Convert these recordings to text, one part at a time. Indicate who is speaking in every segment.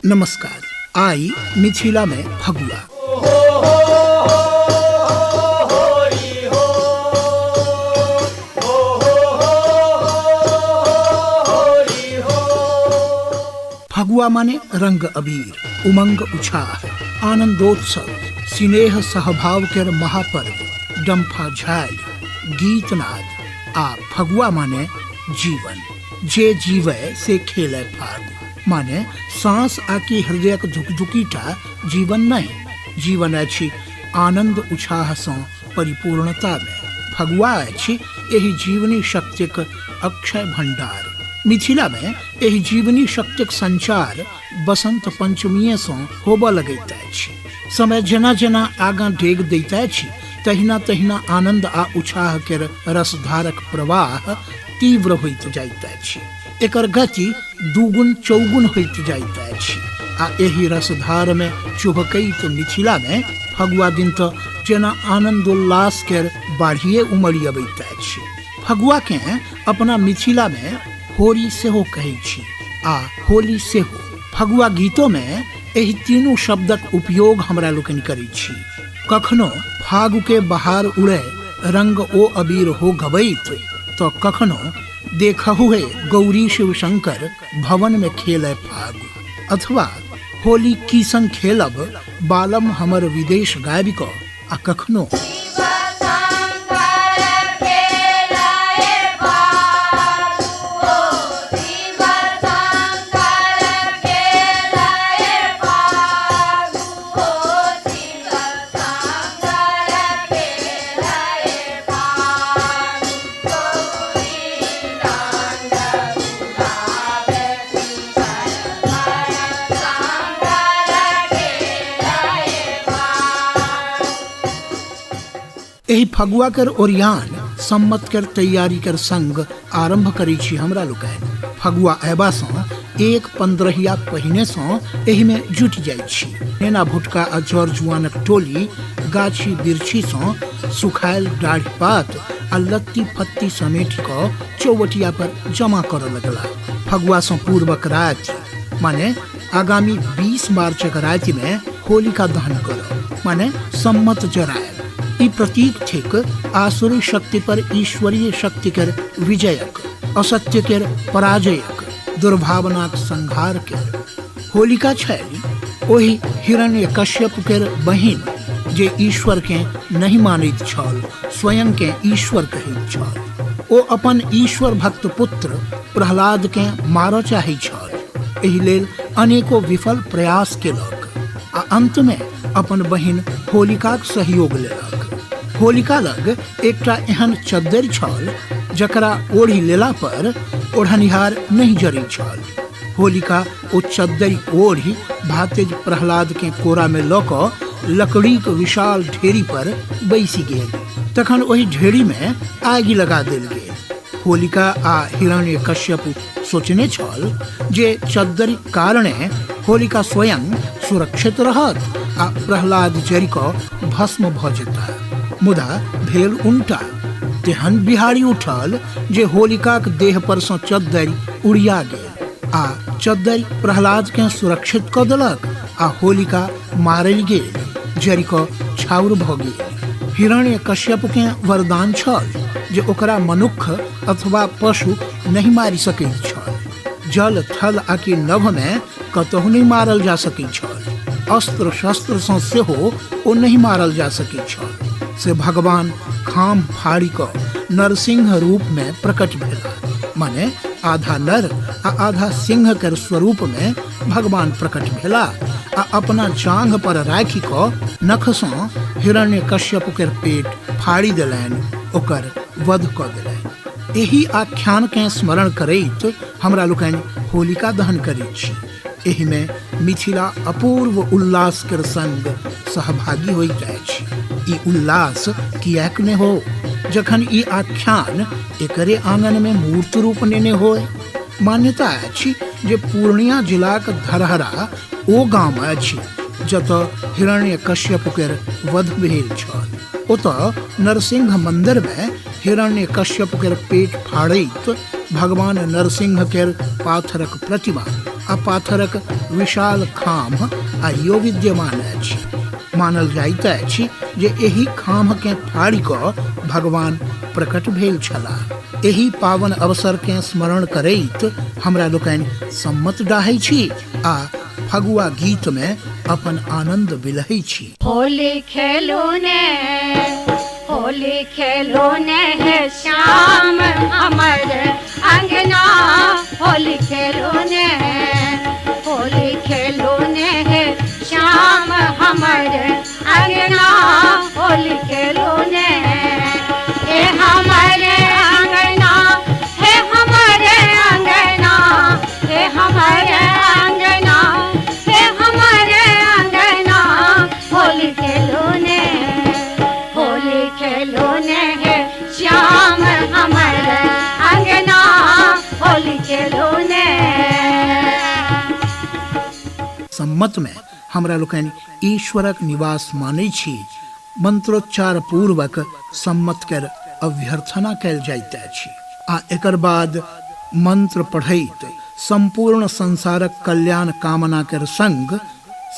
Speaker 1: नमस्कार। आई मिथिला में फगुआ। फगुआ माने रंग अबीर, उमंग उछाह, आनंदोत्सव, स्नेह सहभाव के महापर्व, डंफा झाल, गीत नाद। आ फगुआ माने जीवन, जे जीवे से खेले फाग। माने सांस आकी हृदय धुकधुकीटा जीवन नहीं। जीवन अछि आनंद उत्साह से परिपूर्णता में। फगुआ अछि एहि जीवनी शक्तिक अक्षय भंडार। मिथिला में एहि जीवनी शक्तिक संचार बसंत पंचमी से होबऽ लगैत अछि। समय जेना जेना आगाँ डेग दैत अछि तहिना तहिना आनंद आ उत्साह के रसधारक प्रवाह तीव्र होइत जाइत अछि। एकर गति दुगुन चौगुन होइत जाइत अछि। आ एहि रसधार में चुभकैत मिथिला में फगुआ दिन तो जेना आनंदोल्लास के बाढ़िए उमड़ी अबैत अछि। फगुआ के अपना मिथिला में होरी सेहो कहै छी आ होली सेहो। फगुआ गीतों में एहि तीनू शब्दक उपयोग हमरा लोकनि करै छी। कखनो फागु के बहार उड़े रंग ओ अबीर हो गबैत, तो कखनो देखहु है गौरी शिव शंकर भवन में खेले फाग, अथवा होली की संग खेलब बालम हमर विदेश गायब को। आ कखनो एहि फगुआ कर ओरियान सम्मत कर तैयारी कर संग आरंभ करै छी हमरा लोकनि। फगुआ अयबा सँ 1-15 पहिने सँ एहि में जुटि जाइ छी। नेना भुटका आ जर जुआनक टोली गाछी बिरछी सँ सुखायल डाढ़ी पात आ लत्ती फत्ती समेट कऽ चौवटिया पर जमा करऽ लगला। फगुआ सँ पूर्वक राति माने आगामी 20 मार्चक राति में होलिका दहन करऽ माने सम्मत जरायल। ई प्रतीक थिक आसुरी शक्ति पर ईश्वरीय शक्ति के विजयक, असत्य के पराजयक, दुर्भावनाक संहार के। होलिका छैली ओहि हिरण्यकश्यप के बहिन जे ईश्वर के नहीं मानैत छल, स्वयं के ईश्वर कहैत छल। ओ अपन ईश्वर भक्त पुत्र प्रहलाद के मारऽ चाहै छल। एहि लेल अनेको विफल प्रयास केलक आ अंत में अपन बहिन होलिकाक सहयोग लेलक। होलिका लग एकटा एहन चद्दरि छल जकरा ओढ़ि लेला पर ओढ़निहार नहीं जरै छल। होलिका ओ चद्दरि ओढ़ि भातेज प्रहलाद के कोरा में लऽ कऽ लकड़ीक विशाल ढेरी पर बैसी गेल। तखन ओहि ढेरी में आगि लगा देल गेल। होलिका आ हिरण्यकश्यप सोचने छल जे चद्दरि कारणे होलिका स्वयं सुरक्षित रहत आ प्रहलाद जरि कऽ भस्म भऽ जेताह। मुदा भेल उल्टा। तेहन बिहारी उठल जे होलिकाक देह पर सँ चद्दरि उड़िया गेल आ चद्दरि प्रहलाद के सुरक्षित कऽ देलक आ होलिका मारल गेल, जरि कऽ छाउर भऽ गेल। हिरण्यकश्यप के वरदान छल जे ओकरा मनुक्ख अथवा पशु नहीं मारि सकैत छल। जल थल आकि नभ में कतहु नहीं मारल जा सकैत छल। अस्त्र शस्त्र सँ सेहो ओ नहीं मारल जा सकैत छल। से भगवान खाम फाड़ी कऽ नरसिंह रूप में प्रकट भेला। माने आधा नर आ आधा सिंह के स्वरूप में भगवान प्रकट भेला आ अपना जांघ पर राखि कऽ नख सँ हिरण्यकश्यप के पेट फाड़ी देलनि, ओकर वध कऽ देलनि। एहि आख्यान के स्मरण करैत हमरा लोकनि होलिका दहन करैत छी। एहि में मिथिला अपूर्व उल्लास के संग सहभागी होइत अछि। ई उल्लास किएक ने हो जखन ई आख्यान एकरे आंगन में मूर्त रूप नेने होय। मान्यता अछि जे पूर्णिया जिलाक धरहरा ओ गाम अछि जतऽ हिरण्यकश्यप के वध भेल छल। ओतऽ नरसिंह मंदिर में हिरण्यकश्यप के पेट फाड़ैत भगवान नरसिंह के पाथरक प्रतिमा आ पाथरक विशाल खाम आइयो विद्यमान अछि। मानल जाइत अछि जे एहि खाम के फाड़ि कऽ भगवान प्रकट भेल छलाह। एहि पावन अवसर के स्मरण करैत हमरा लोकनि सम्मत डाहै छी आ फगुआ गीत में अपन आनंद बिलहै छी।
Speaker 2: होली खेलो ने है श्याम हमर अंगना, होली खेलो ने है श्याम हमर अंगना, होली खेलो ने हे हमारे अंगना, हे हमारे अंगना, हे हमारे अंगना, हे हमारे अंगना, होली खेलो ने है श्याम हमर अंगना, होली खेलो ने।
Speaker 1: सम्मत में हमरा लोकनि ईश्वरक निवास मानै छी। मंत्रोच्चार पूर्वक सम्मत कर अभ्यर्थना कयल जाइत अछि आ एकर बाद मंत्र पढ़ैत संपूर्ण संसारक कल्याण कामना कर संग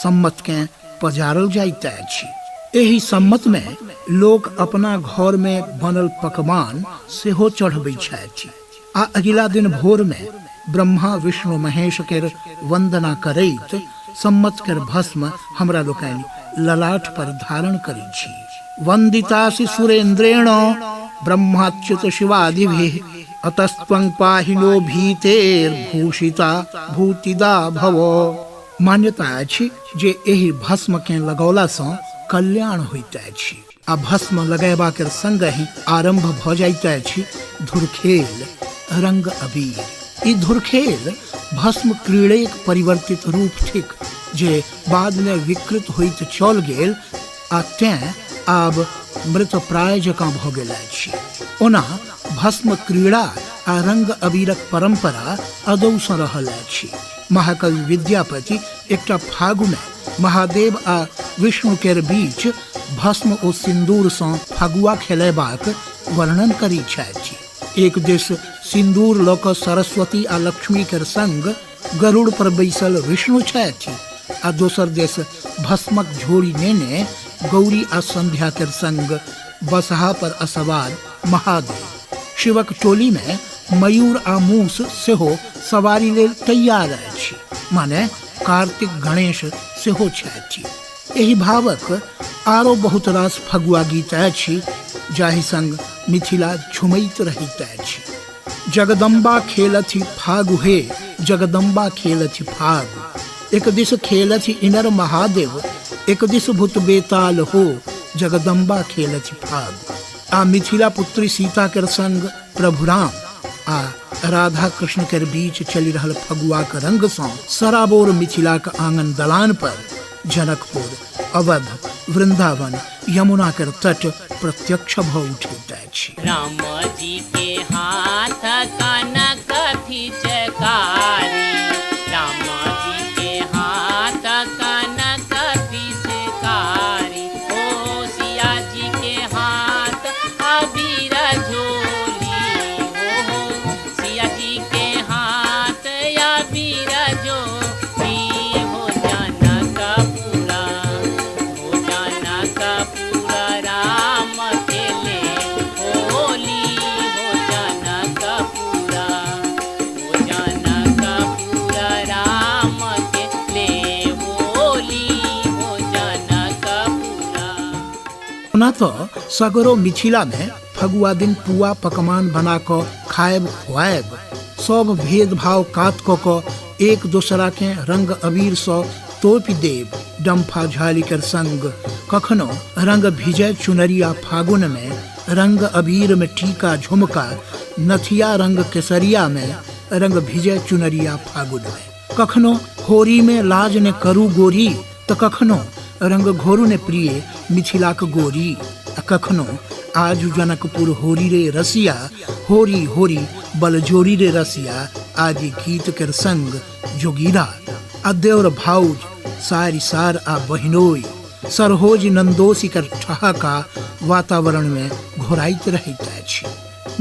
Speaker 1: सम्मत के पजारल जाइत अछि। एहि सम्मत में लोक अपना घर में बनल पकवान सेहो चढ़बै छथि आ अगिला दिन भोर में ब्रह्मा विष्णु महेश के वंदना करैत सम्मत कर भस्म हमरा लोकनि ललाट पर धारण करै छी। वंदितासि सुरेंद्रेण ब्रह्माच्युत शिवादिभिः, अतस्त्वं पाहिनो भीतेर्भूषिता भूतिदा भव। मान्यता अछि जे एहि भस्म के लगौला सँ कल्याण होइत अछि आ भस्म लगैबा के संग ही आरंभ भ जाइत अछि धुरखेल रंग अबीर। ई धुरखेल भस्म क्रीड़ेक परिवर्तित रूप थिक जे बाद में विकृत होइत चल गेल आ तें आब मृत प्राय जकाँ भ गेल अछि। ओना भस्म क्रीड़ा आ रंग अबीरक परंपरा अदौ सँ रहल अछि। महाकवि विद्यापति एकटा फागु में महादेव आ विष्णु के बीच भस्म ओ सिंदूर सँ फगुआ खेलेबाक वर्णन करै छथि। एक दिस सिंदूर लऽ कऽ सरस्वती आ लक्ष्मी के संग गरुड़ पर बैसल विष्णु छथि आ दोसर दिस भस्मक झोरी नेने गौरी आ संध्या के संग बसहा पर असवार महादेव। शिवक टोली में मयूर आ मूस सेहो सवारी लेल तैयार अछि, माने कार्तिक गणेश सेहो छथि। एहि भावक आरो बहुत रास फगुआ गीत अछि जाहि संग मिथिला झुमैत रहैत अछि। जगदम्बा खेलथि फागु हे, जगदम्बा खेलथि फागु। एक दिस खेलथि इनर महादेव, एक दिस भूत बेताल हो, जगदम्बा खेलथि फागु। आ मिथिला पुत्री सीता के संग प्रभु राम आ राधा कृष्ण के बीच चलि रहल फगुआ के रंग सँ सराबोर मिथिला के आंगन दलान पर जनकपुर, अवध, वृंदावन, यमुना के तट प्रत्यक्ष भ उठैत अछि।
Speaker 3: राम जी के हाथ कनक फिचकारी, राम जी के हाथ कनक फिचकारी, ओ सिया जी के हाथ अबीर झोली, ओ सिया जी के हाथ अबीर झोली, हो जनकपुरा, हो जनकपुरा राम खेले होली, हो जनकपुरा, हो जनकपुरा राम खेले होली, हो जनकपुरा।
Speaker 1: ओना तो सगरो मिथिला में फगुआ दिन पुआ पकवान बना क खाएब खुआएब, सब भेदभाव काट क एक दोसरा के रंग अबीर सँ तोपि देब। डम्फा झाली के संग कखनो रंग भिजय चुनरिया फागुन में, रंग अबीर में टीका झुमका, नथिया रंग केसरिया में, रंग भिजय चुनरिया फागुन में। कखनो होरी में लाज ने करू गोरी, तो कखनो रंग घोरू ने प्रिय मिथिलाक गोरी। कखनो आजु जनकपुर होरी रे रसिया, होरी होरी बलजोरी रे रसिया, आदि गीत के संग जोगीरा आ देवर भाउज सारी सार आ बहिनोई सरहोज नंदोसी कर ठहाका वातावरण में घोराइत रहैत अछि।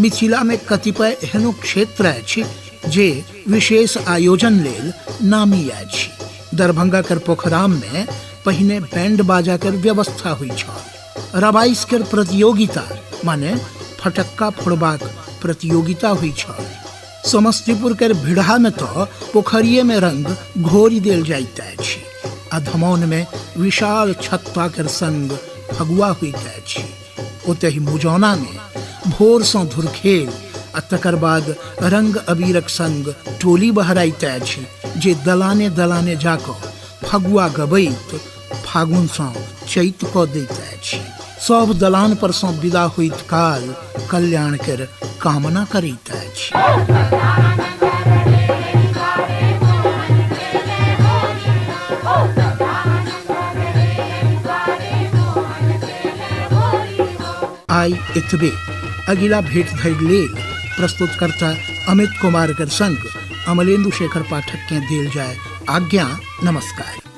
Speaker 1: मिथिला में कतिपय एहनो क्षेत्र अछि जे विशेष आयोजन लेल नामी अछि। दरभंगा कर पोखराम में पहिने बैंड बाजा कर व्यवस्था हुई छल। रबाइस कर प्रतियोगिता माने फटक्का फोड़बाक प्रतियोगिता हुई छल। समस्तीपुर कर भिड़हा में तो पोखरिये में रंग घोरी देल जाइत अछि। आ धमौन में विशाल छत्ता कर संग फगुआ हुईत अछि। ओतहि मुजौना में भोर सँ धुरखेल आ तकर बाद रंग अबीरक संग टोली बहराइत अछि, जे दलाने दलाने जाकऽ फगुआ गबैत फागुन सँ चैत कऽ दैत अछि। सब दलान पर सँ विदा होइत काल कल्याण कर कामना करैत अछि। आई एतबे। अगिला भेंट धरि लेल प्रस्तुतकर्ता अमित कुमार कर संग अमलेंदु शेखर पाठक के देल जाय आज्ञा। नमस्कार।